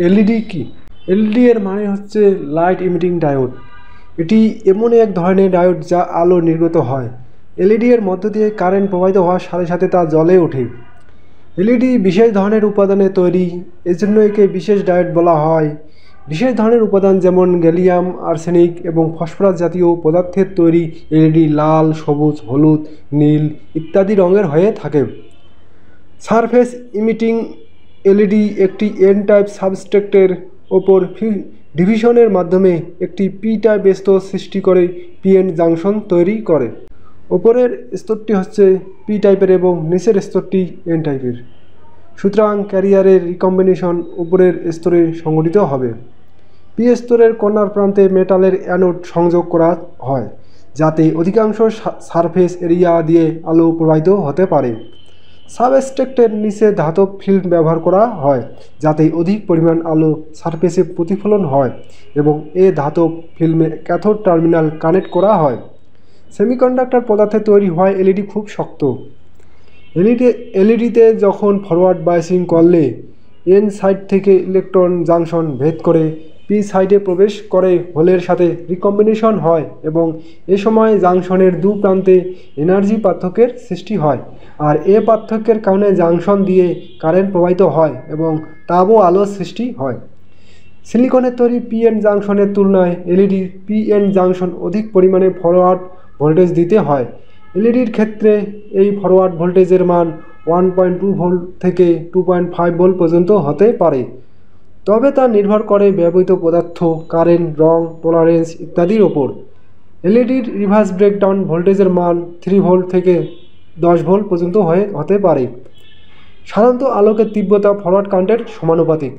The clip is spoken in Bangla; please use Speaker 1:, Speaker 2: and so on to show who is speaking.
Speaker 1: এলইডি কি? এলইডি এর মানে হচ্ছে লাইট ইমিটিং ডায়োড। এটি এমন এক ধরনের ডায়োড যা আলো নির্গত হয়। এলইডি এর মধ্য দিয়ে কারেন্ট প্রবাহিত হওয়ার সাথে সাথে তা জ্বলে ওঠে। এলইডি বিশেষ ধরনের উপাদানে তৈরি, এজন্য একে বিশেষ ডায়োড বলা হয়। বিশেষ ধরনের উপাদান যেমন গ্যালিয়াম আর্সেনিক এবং ফসফরাস জাতীয় পদার্থের তৈরি এলইডি লাল, সবুজ, হলুদ, নীল ইত্যাদি রঙের হয়ে থাকে। সারফেস ইমিটিং এলইডি একটি এন টাইপ সাবস্ট্রেটের ওপর ডিভিশনের মাধ্যমে একটি পি টাইপ স্তর সৃষ্টি করে পিএন জাংশন তৈরি করে। ওপরের স্তরটি হচ্ছে পি টাইপের এবং নিচের স্তরটি এন টাইপের। সুতরাং ক্যারিয়ারের রিকম্বিনেশন উপরের স্তরে সংঘটিত হবে। পি স্তরের কর্নার প্রান্তে মেটালের অ্যানোড সংযোগ করা হয়, যাতে অধিকাংশ সারফেস এরিয়া দিয়ে আলো প্রবাহিত হতে পারে। সাবস্ট্রেটের নিচে ধাতব ফিল্ম ব্যবহার করা হয়, যাতে অধিক পরিমাণ আলো সারফেসে প্রতিফলন হয় এবং ধাতব ফিল্মে ক্যাথোড টার্মিনাল কানেক্ট করা হয়। সেমিকন্ডাক্টর পদার্থে তৈরি হয় এলইডি খুব শক্ত। এলইডিতে যখন ফরওয়ার্ড বায়াসিং করলে এন সাইড থেকে ইলেকট্রন জাংশন ভেদ করে পি সাইডে প্রবেশ করে হোলের সাথে রিকম্বিনেশন হয় এবং এ সময় জাংশনের দু প্রান্তে এনার্জি পার্থক্যের সৃষ্টি হয়, আর পার্থক্যের কারণে জাংশন দিয়ে কারেন্ট প্রবাহিত হয় এবং তাপ ও আলোর সৃষ্টি হয়। সিলিকনের তৈরি পিএন জাংশনের তুলনায় এলইডির পিএন জাংশন অধিক পরিমাণে ফরওয়ার্ড ভোল্টেজ দিতে হয়। এলইডির ক্ষেত্রে এই ফরওয়ার্ড ভোল্টেজের মান 1.2 ভোল্ট থেকে 2.5 ভোল্ট পর্যন্ত হতে পারে, তবে তা নির্ভর করে ব্যবহৃত পদার্থ, কারেন্ট, রং, টলারেন্স ইত্যাদির ওপর। এলইডির রিভার্স ব্রেকডাউন ভোল্টেজের মান 3 ভোল্ট থেকে 10 ভোল্ট পর্যন্ত হতে পারে। সাধারণত আলোকের তীব্রতা ফরওয়ার্ড কারেন্টের সমানুপাতিক।